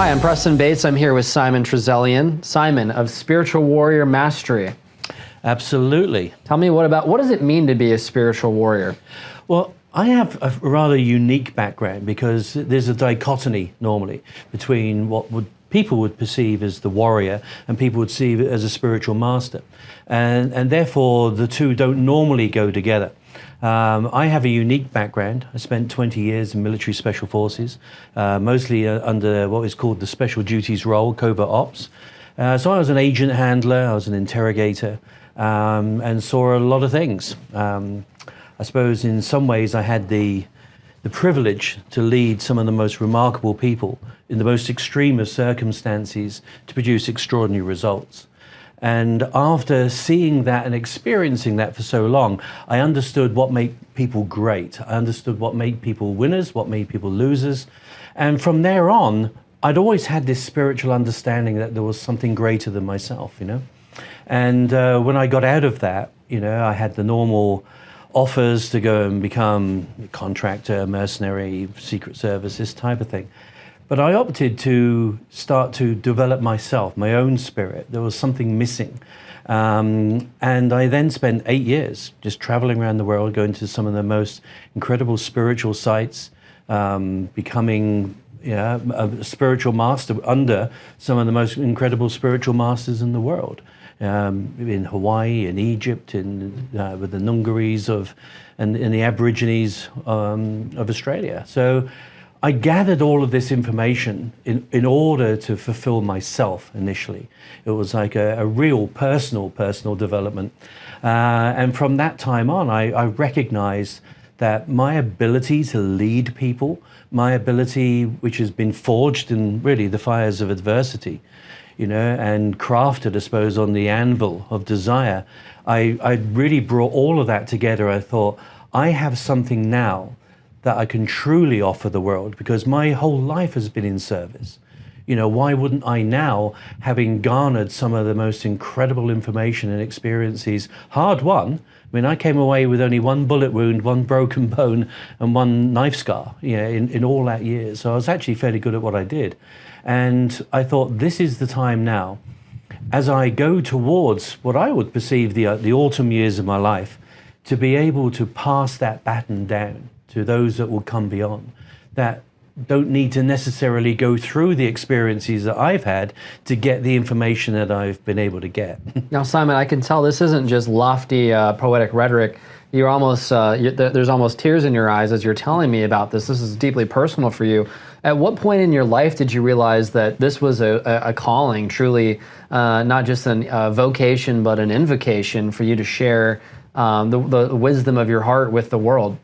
Hi, I'm Preston Bates. I'm here with Simon Treselyan. Simon, of Spiritual Warrior Mastery. Absolutely. Tell me what does it mean to be a spiritual warrior? Well, I have a rather unique background because there's a dichotomy normally between what people would perceive as the warrior and people would see it as a spiritual master. And therefore the two don't normally go together. I have a unique background. I spent 20 years in military special forces, mostly under what is called the special duties role, covert ops. So I was an agent handler, I was an interrogator, and saw a lot of things. I suppose in some ways I had the privilege to lead some of the most remarkable people in the most extreme of circumstances to produce extraordinary results. And after seeing that and experiencing that for so long, I understood what made people great. I understood what made people winners, what made people losers. And from there on, I'd always had this spiritual understanding that there was something greater than myself, you know. And when I got out of that, you know, I had the normal offers to go and become a contractor, mercenary, secret service, this type of thing. But I opted to start to develop myself, my own spirit. There was something missing. And I then spent 8 years just traveling around the world, going to some of the most incredible spiritual sites, becoming a spiritual master under some of the most incredible spiritual masters in the world. In Hawaii, in Egypt, with the Nungaris and the Aborigines of Australia. So I gathered all of this information in order to fulfill myself initially. It was like a real personal development. And from that time on, I recognized that my ability to lead people, my ability which has been forged in really the fires of adversity, you know, and crafted, I suppose, on the anvil of desire, I really brought all of that together. I thought, I have something now that I can truly offer the world because my whole life has been in service. You know, why wouldn't I now, having garnered some of the most incredible information and experiences, hard won? I mean, I came away with only one bullet wound, one broken bone, and one knife scar, you know, in all that year. So I was actually fairly good at what I did. And I thought, this is the time now, as I go towards what I would perceive the autumn years of my life, to be able to pass that baton down to those that will come beyond, that don't need to necessarily go through the experiences that I've had to get the information that I've been able to get. Now, Simon, I can tell this isn't just lofty poetic rhetoric. You're almost, there's almost tears in your eyes as you're telling me about this. This is deeply personal for you. At what point in your life did you realize that this was a calling, truly not just a vocation, but an invocation for you to share the wisdom of your heart with the world?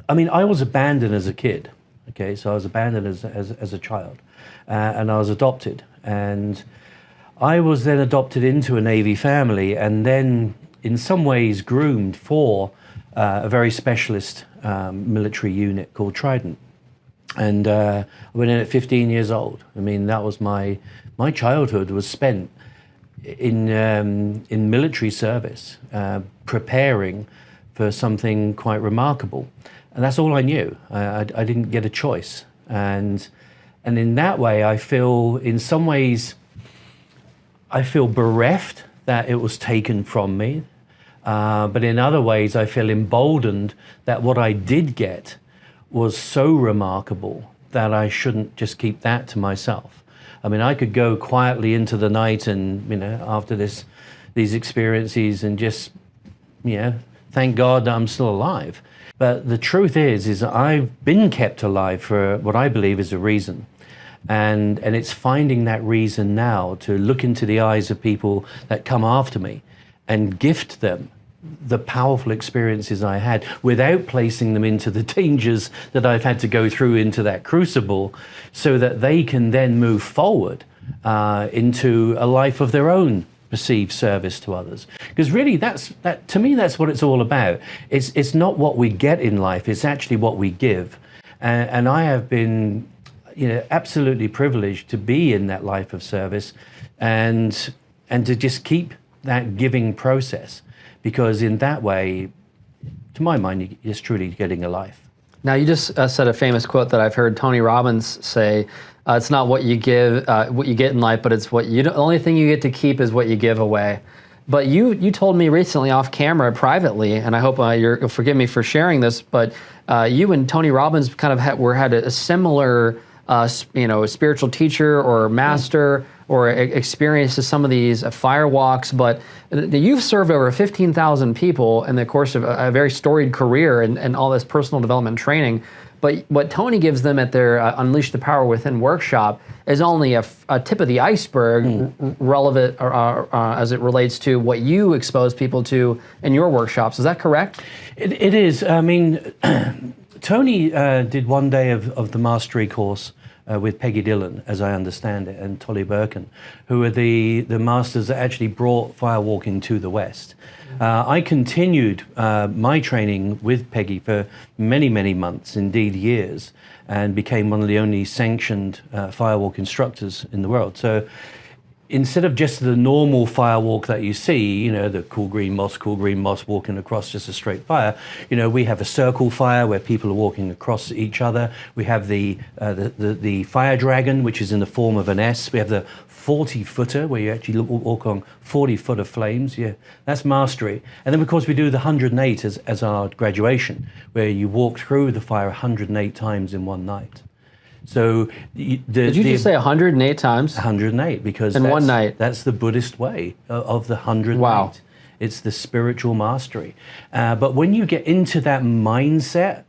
I mean, I was abandoned as a kid, okay? So I was abandoned as a child, and I was adopted. And I was then adopted into a Navy family and then in some ways groomed for a very specialist military unit called Trident. And I went in at 15 years old. I mean, that was my childhood was spent in military service, preparing for something quite remarkable. And that's all I knew. I didn't get a choice. And in that way, I feel, in some ways, I feel bereft that it was taken from me. But in other ways, I feel emboldened that what I did get was so remarkable that I shouldn't just keep that to myself. I mean, I could go quietly into the night and, you know, after these experiences and just, you know, thank God that I'm still alive. But the truth is I've been kept alive for what I believe is a reason. And it's finding that reason now to look into the eyes of people that come after me and gift them the powerful experiences I had without placing them into the dangers that I've had to go through into that crucible, so that they can then move forward into a life of their own perceived service to others. Because really to me that's what it's all about. It's not what we get in life, it's actually what we give. And I have been, you know, absolutely privileged to be in that life of service and to just keep that giving process, because in that way, to my mind, it's truly getting a life. Now, you just said a famous quote that I've heard Tony Robbins say. It's not what you give, what you get in life, but it's what you. The only thing you get to keep is what you give away. But you told me recently off camera, privately, and I hope you'll forgive me for sharing this. But you and Tony Robbins kind of had a similar, spiritual teacher or master or experience to some of these fire walks. But you've served over 15,000 people in the course of a very storied career and all this personal development training. But what Tony gives them at their Unleash the Power Within workshop is only a tip of the iceberg, relevant as it relates to what you expose people to in your workshops. Is that correct? It is. I mean, Tony did one day of the mastery course with Peggy Dillon, as I understand it, and Tolly Birkin, who are the masters that actually brought firewalking to the West. I continued my training with Peggy for many, many months, indeed years, and became one of the only sanctioned firewalk instructors in the world. So instead of just the normal firewalk that you see, the cool green moss walking across just a straight fire, we have a circle fire where people are walking across each other. We have the fire dragon, which is in the form of an S. We have the 40-footer, where you actually walk on 40-foot of flames. Yeah, that's mastery. And then, of course, we do the 108 as our graduation, where you walk through the fire 108 times in one night. So did you just say 108 times? 108, because in one night. That's the Buddhist way of the 108. Wow. It's the spiritual mastery. But when you get into that mindset,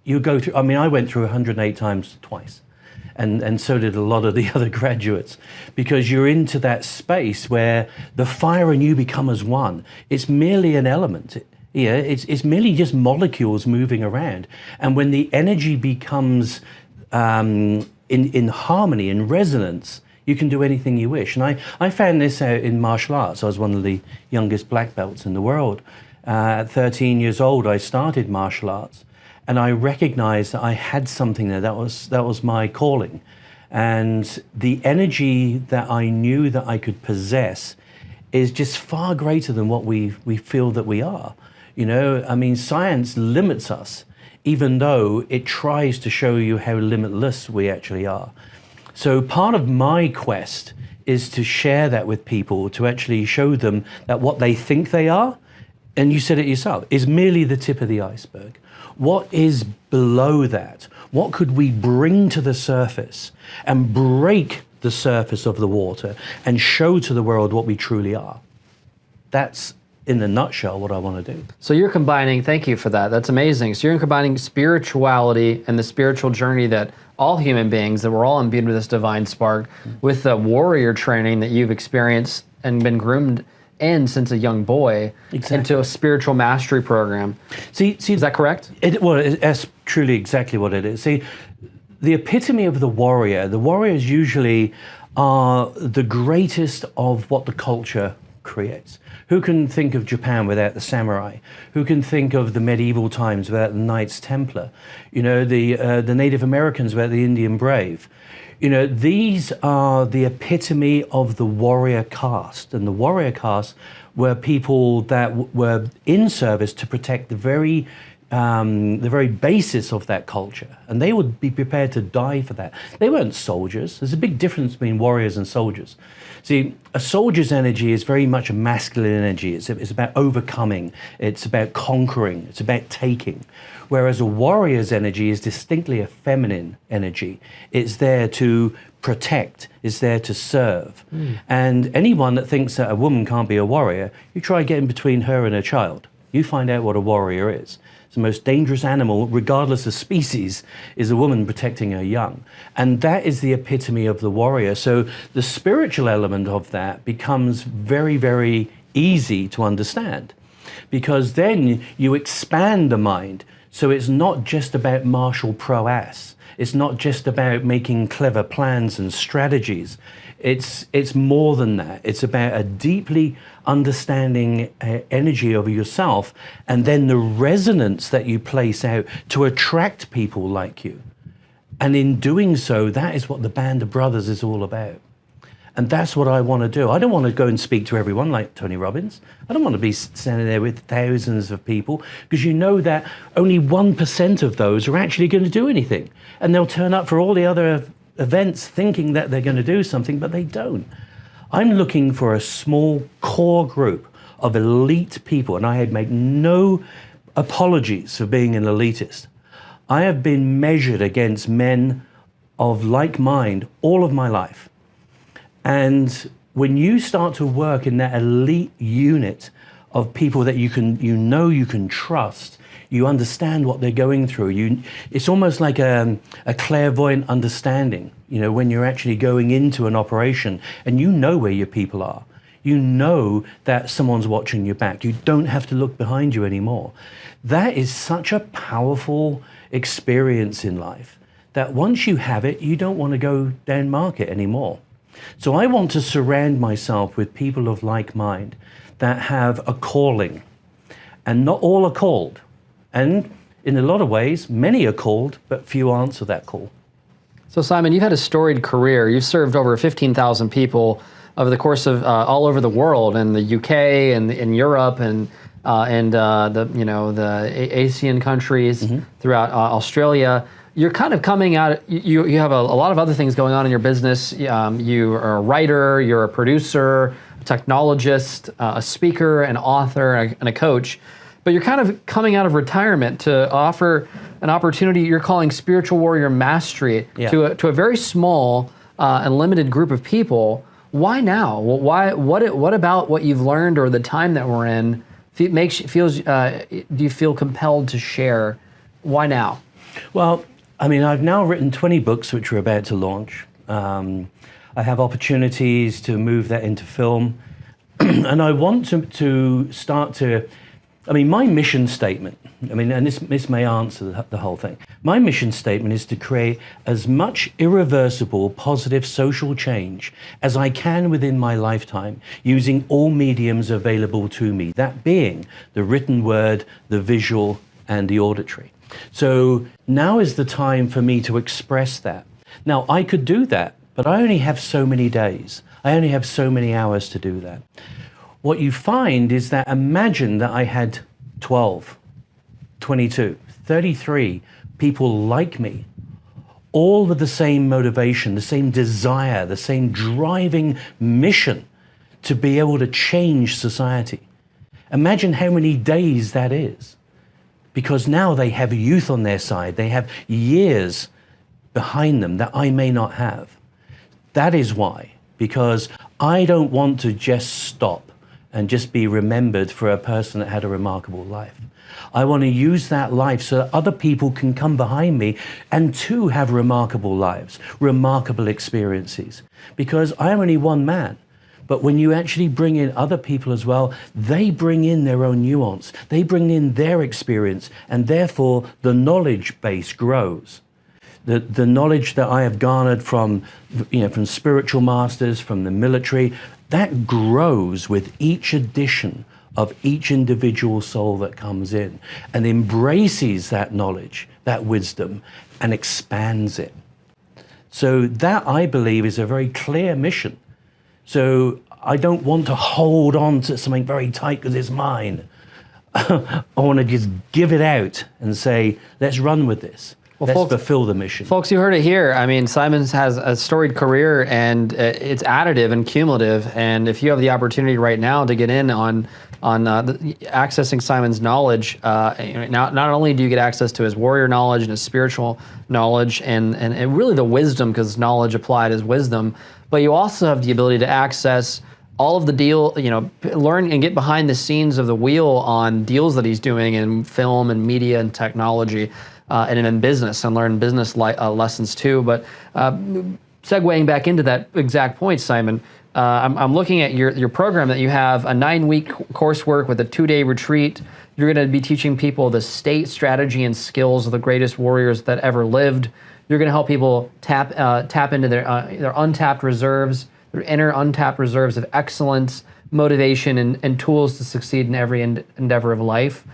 you go through. I mean, I went through 108 times twice. And so did a lot of the other graduates, because you're into that space where the fire and you become as one. It's merely an element. It's merely just molecules moving around. And when the energy becomes in harmony, in resonance, you can do anything you wish. And I found this out in martial arts. I was one of the youngest black belts in the world. At 13 years old, I started martial arts. And I recognized that I had something there. That was my calling. And the energy that I knew that I could possess is just far greater than what we feel that we are. I mean, science limits us, even though it tries to show you how limitless we actually are. So part of my quest is to share that with people, to actually show them that what they think they are, and you said it yourself, is merely the tip of the iceberg. What is below that? What could we bring to the surface and break the surface of the water and show to the world what we truly are? That's, in a nutshell, what I want to do. So you're combining, thank you for that, that's amazing. So you're combining spirituality and the spiritual journey that all human beings, that we're all imbued with this divine spark, with the warrior training that you've experienced and been groomed in since a young boy, into a spiritual mastery program. See, is that correct? That's truly exactly what it is. See, the epitome of the warriors usually are the greatest of what the culture creates. Who can think of Japan without the samurai? Who can think of the medieval times without the Knights Templar? The Native Americans without the Indian Brave. These are the epitome of the warrior caste. And the warrior caste were people that were in service to protect the very basis of that culture. And they would be prepared to die for that. They weren't soldiers. There's a big difference between warriors and soldiers. See, a soldier's energy is very much a masculine energy. It's about overcoming. It's about conquering. It's about taking. Whereas a warrior's energy is distinctly a feminine energy. It's there to protect. It's there to serve. And anyone that thinks that a woman can't be a warrior, you try getting between her and her child. You find out what a warrior is. The most dangerous animal, regardless of species, is a woman protecting her young. And that is the epitome of the warrior. So the spiritual element of that becomes very, very easy to understand, because then you expand the mind. So it's not just about martial prowess. It's not just about making clever plans and strategies. It's more than that. It's about a deeply understanding energy of yourself, and then the resonance that you place out to attract people like you. And in doing so, that is what the Band of Brothers is all about. And that's what I want to do. I don't want to go and speak to everyone like Tony Robbins. I don't want to be standing there with thousands of people, because you know that only 1% of those are actually going to do anything. And they'll turn up for all the other events thinking that they're going to do something, but they don't. I'm looking for a small core group of elite people, and I make no apologies for being an elitist. I have been measured against men of like mind all of my life. And when you start to work in that elite unit of people that you can trust, you understand what they're going through. It's almost like a clairvoyant understanding, when you're actually going into an operation and you know where your people are. You know that someone's watching your back. You don't have to look behind you anymore. That is such a powerful experience in life that once you have it, you don't want to go down market anymore. So I want to surround myself with people of like mind that have a calling, and not all are called. And in a lot of ways, many are called, but few answer that call. So Simon, you've had a storied career. You've served over 15,000 people over the course of all over the world, in the UK and in Europe and the Asian countries, throughout Australia. You're kind of coming out. You have a lot of other things going on in your business. You are a writer. You're a producer, a technologist, a speaker, an author, and a coach. But you're kind of coming out of retirement to offer an opportunity you're calling spiritual warrior mastery to a very small and limited group of people. Why now? What about what you've learned or the time that we're in do you feel compelled to share? Why now? Well, I mean, I've now written 20 books, which we're about to launch. I have opportunities to move that into film. And I want to start to, my mission statement, and this may answer the whole thing. My mission statement is to create as much irreversible, positive social change as I can within my lifetime, using all mediums available to me, that being the written word, the visual, and the auditory. So now is the time for me to express that. Now, I could do that, but I only have so many days. I only have so many hours to do that. What you find is that, imagine that I had 12, 22, 33 people like me, all with the same motivation, the same desire, the same driving mission to be able to change society. Imagine how many days that is. Because now they have youth on their side. They have years behind them that I may not have. That is why, because I don't want to just stop and just be remembered for a person that had a remarkable life. I want to use that life so that other people can come behind me and too have remarkable lives, remarkable experiences. Because I am only one man. But when you actually bring in other people as well, they bring in their own nuance. They bring in their experience, and therefore the knowledge base grows. The knowledge that I have garnered from spiritual masters, from the military, that grows with each edition of each individual soul that comes in and embraces that knowledge, that wisdom, and expands it. So that, I believe, is a very clear mission. So I don't want to hold on to something very tight because it's mine. I want to just give it out and say, let's run with this. Let's fulfill the mission. Folks, you heard it here. Simon has a storied career, and it's additive and cumulative. And if you have the opportunity right now to get in on accessing Simon's knowledge, not only do you get access to his warrior knowledge and his spiritual knowledge and really the wisdom, because knowledge applied is wisdom, but you also have the ability to access all of the learn and get behind the scenes of the wheel on deals that he's doing in film and media and technology and in business, and learn business lessons too. But segueing back into that exact point, Simon, I'm looking at your program that you have, a 9-week coursework with a 2-day retreat. You're going to be teaching people the state, strategy, and skills of the greatest warriors that ever lived. You're going to help people tap into their untapped reserves, their inner untapped reserves of excellence, motivation, and tools to succeed in every endeavor of life.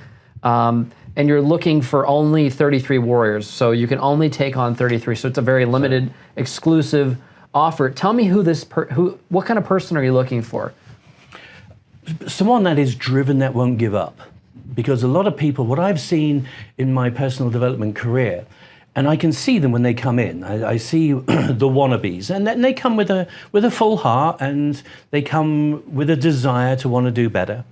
And you're looking for only 33 warriors, so you can only take on 33. So it's a very limited, exclusive offer. Tell me what kind of person are you looking for? Someone that is driven, that won't give up. Because a lot of people, what I've seen in my personal development career, and I can see them when they come in. I see the wannabes, and then they come with a full heart, and they come with a desire to want to do better.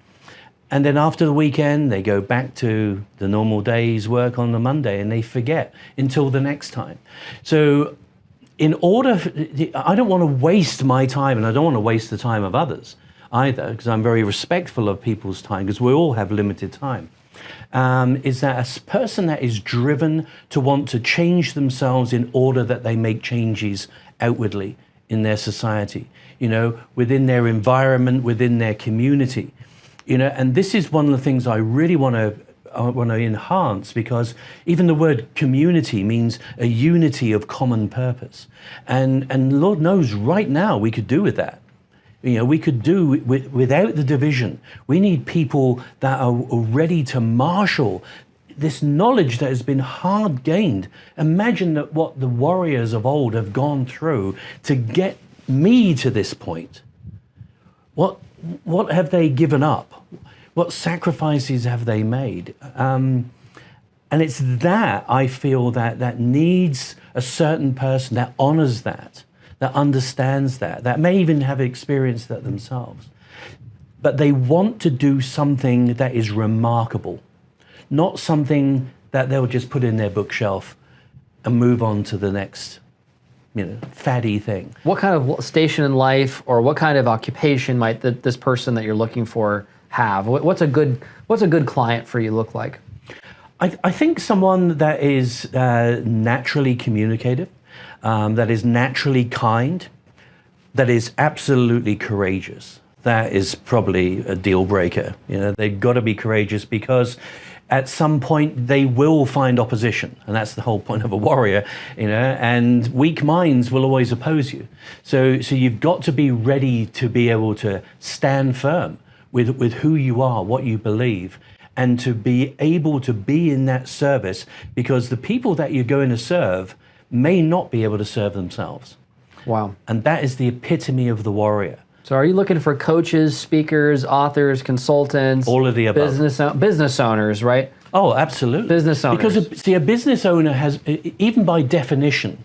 And then after the weekend, they go back to the normal day's work on the Monday, and they forget until the next time. So I don't want to waste my time, and I don't want to waste the time of others either, because I'm very respectful of people's time, because we all have limited time. Is that a person that is driven to want to change themselves in order that they make changes outwardly in their society, within their environment, within their community, and this is one of the things I really want to enhance, because even the word community means a unity of common purpose, and Lord knows right now we could do with that. We could do without the division. We need people that are ready to marshal this knowledge that has been hard gained. Imagine that what the warriors of old have gone through to get me to this point. What have they given up? What sacrifices have they made? And it's that I feel that needs a certain person that honors that understands that may even have experienced that themselves. But they want to do something that is remarkable, not something that they'll just put in their bookshelf and move on to the next, faddy thing. What kind of station in life or what kind of occupation might this person that you're looking for have? What's a good client for you look like? I think someone that is naturally communicative, that is naturally kind, that is absolutely courageous. That is probably a deal breaker. They've got to be courageous, because at some point they will find opposition, and that's the whole point of a warrior. And weak minds will always oppose you. So you've got to be ready to be able to stand firm with who you are, what you believe, and to be able to be in that service, because the people that you're going to serve may not be able to serve themselves. Wow. And that is the epitome of the warrior. So are you looking for coaches, speakers, authors, consultants? All of the above. Business owners, right? Oh, absolutely. Business owners. Because, a business owner has, even by definition,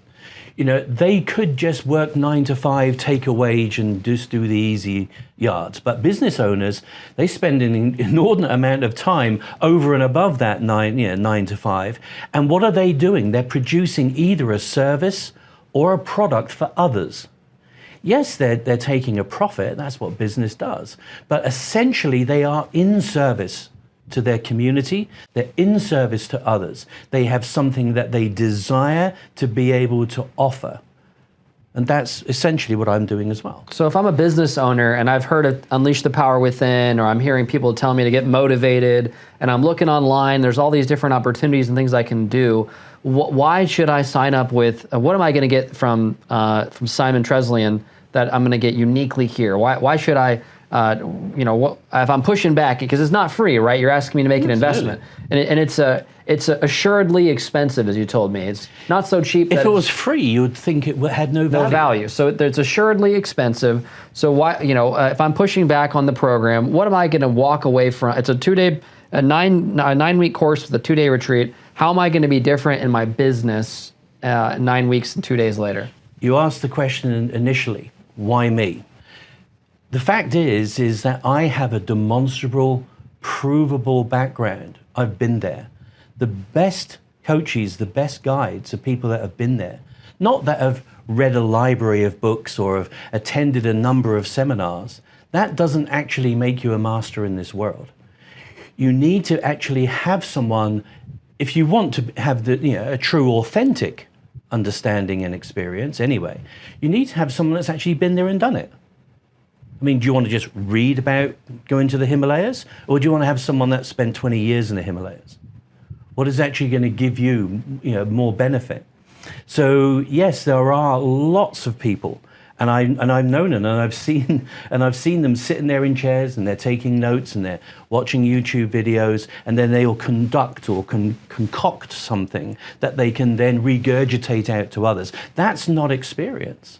they could just work 9 to 5, take a wage, and just do the easy yards. But business owners, they spend an inordinate amount of time over and above that 9 to 5. And what are they doing? They're producing either a service or a product for others. Yes, they're taking a profit. That's what business does. But essentially, they are in service to their community, they're in service to others. They have something that they desire to be able to offer. And that's essentially what I'm doing as well. So if I'm a business owner and I've heard of Unleash the Power Within, or I'm hearing people tell me to get motivated, and I'm looking online, there's all these different opportunities and things I can do, why should I sign up with, what am I going to get from Simon Treselyan that I'm going to get uniquely here? Why should I, if I'm pushing back, because it's not free, right? You're asking me to make an investment. And it's assuredly expensive, as you told me. It's not so cheap. If it was free, you would think it had no value. No value. So it's assuredly expensive. So why, if I'm pushing back on the program, what am I going to walk away from? It's a 2-day, a 9-week course with a 2-day retreat. How am I going to be different in my business 9 weeks and 2 days later? You asked the question initially, why me? The fact is that I have a demonstrable, provable background. I've been there. The best coaches, the best guides are people that have been there, not that have read a library of books or have attended a number of seminars. That doesn't actually make you a master in this world. You need to actually have someone, if you want to have a true, authentic understanding and experience anyway, you need to have someone that's actually been there and done it. I mean, do you want to just read about going to the Himalayas, or do you want to have someone that spent 20 years in the Himalayas? What is actually going to give you, more benefit? So yes, there are lots of people, and I've known them, and I've seen them sitting there in chairs, and they're taking notes, and they're watching YouTube videos, and then they'll conduct or concoct something that they can then regurgitate out to others. That's not experience.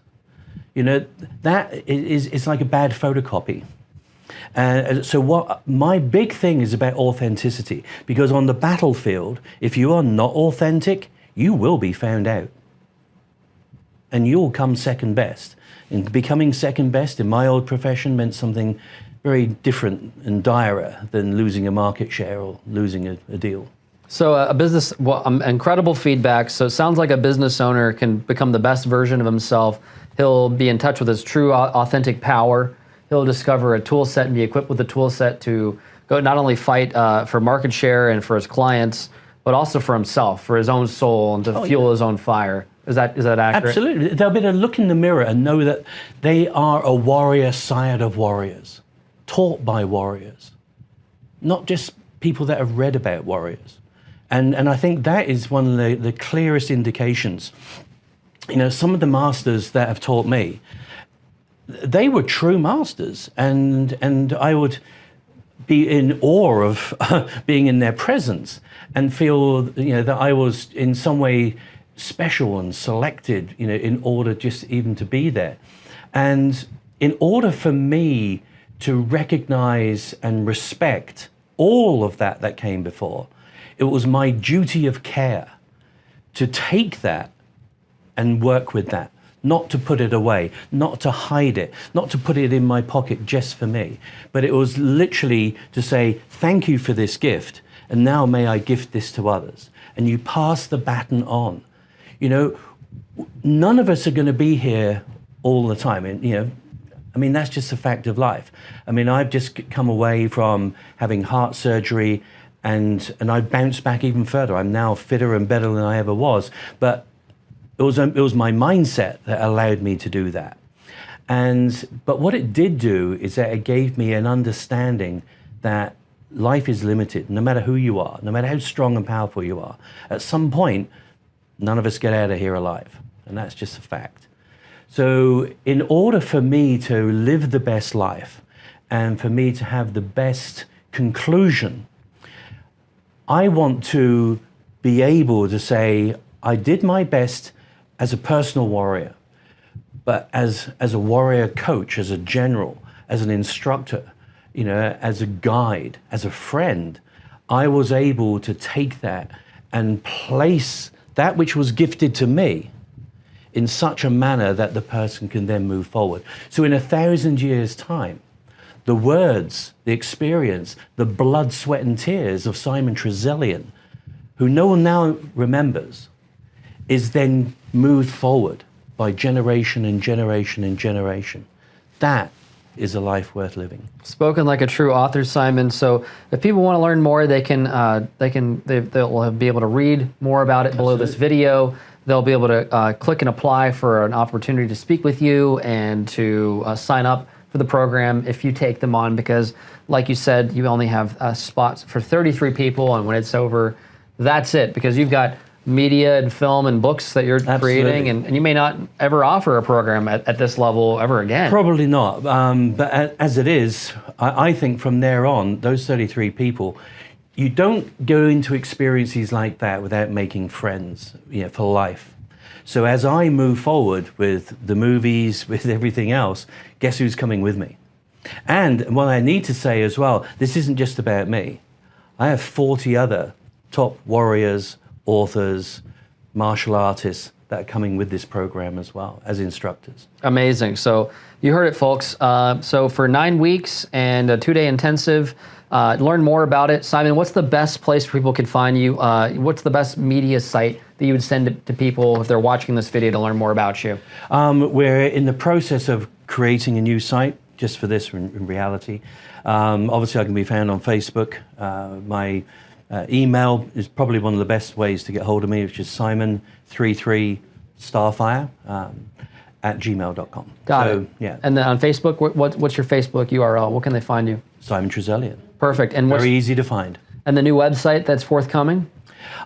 You know, that is like a bad photocopy. So what my big thing is about authenticity, because on the battlefield, if you are not authentic, you will be found out. And you'll come second best. And becoming second best in my old profession meant something very different and direr than losing a market share or losing a deal. So incredible feedback. So it sounds like a business owner can become the best version of himself. He'll be in touch with his true authentic power. He'll discover a tool set and be equipped with a tool set to go not only fight for market share and for his clients, but also for himself, for his own soul, and to fuel his own fire. Is that accurate? Absolutely. They'll be able to look in the mirror and know that they are a warrior sire of warriors, taught by warriors, not just people that have read about warriors. And I think that is one of the clearest indications. You know, some of the masters that have taught me, they were true masters, and I would be in awe of being in their presence and feel, you know, that I was in some way special and selected, you know, in order just even to be there. And in order for me to recognize and respect all of that came before, it was my duty of care to take that and work with that, not to put it away, not to hide it, not to put it in my pocket just for me, but it was literally to say, thank you for this gift, and now may I gift this to others. And you pass the baton on. You know, none of us are going to be here all the time. And, you know, I mean, that's just a fact of life. I mean, I've just come away from having heart surgery, and I've bounced back even further. I'm now fitter and better than I ever was. But it was my mindset that allowed me to do that. But what it did do is that it gave me an understanding that life is limited, no matter who you are, no matter how strong and powerful you are. At some point, none of us get out of here alive, and that's just a fact. So in order for me to live the best life and for me to have the best conclusion, I want to be able to say, I did my best as a personal warrior, but as a warrior coach, as a general, as an instructor, you know, as a guide, as a friend, I was able to take that and place that which was gifted to me in such a manner that the person can then move forward. So in 1,000 years' time, the words, the experience, the blood, sweat, and tears of Simon Treselyan, who no one now remembers, is then moved forward by generation and generation and generation. That is a life worth living. Spoken like a true author, Simon. So if people want to learn more, they'll be able to read more about it below this video. They'll be able to click and apply for an opportunity to speak with you and to sign up for the program if you take them on, because like you said, you only have spots for 33 people, and when it's over, that's it, because you've got media and film and books that you're creating, and you may not ever offer a program at this level ever again. Probably not, but as it is, I think from there on, those 33 people, you don't go into experiences like that without making friends, you know, for life. So as I move forward with the movies, with everything else, guess who's coming with me? And what I need to say as well, this isn't just about me. I have 40 other top warriors, authors, martial artists that are coming with this program as well as instructors. Amazing. So you heard it, folks. So for 9 weeks and a 2-day intensive, learn more about it. Simon, what's the best place where people can find you? What's the best media site that you would send it to people if they're watching this video to learn more about you? We're in the process of creating a new site just for this in reality. Obviously, I can be found on Facebook. My email is probably one of the best ways to get hold of me, which is simon33starfire@gmail.com. Got it. Yeah. And then on Facebook, what's your Facebook URL? What can they find you? Simon Treselyan. Perfect. And very easy to find. And the new website that's forthcoming?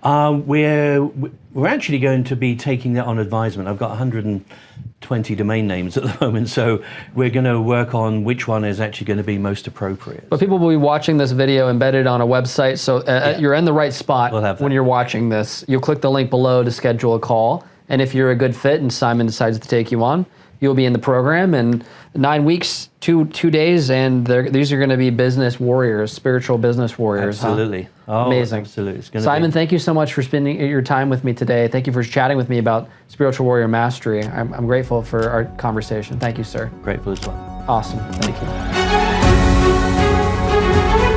We're actually going to be taking that on advisement. I've got 120 domain names at the moment, so we're going to work on which one is actually going to be most appropriate. But people will be watching this video embedded on a website, so you're in the right spot when you're watching this. You'll click the link below to schedule a call, and if you're a good fit and Simon decides to take you on, you'll be in the program, and 9 weeks, two days, and these are going to be business warriors, spiritual business warriors. Absolutely. Huh? Oh, amazing. Absolutely. It's Simon, thank you so much for spending your time with me today. Thank you for chatting with me about spiritual warrior mastery. I'm grateful for our conversation. Thank you, sir. Grateful as well. Awesome. Thank you.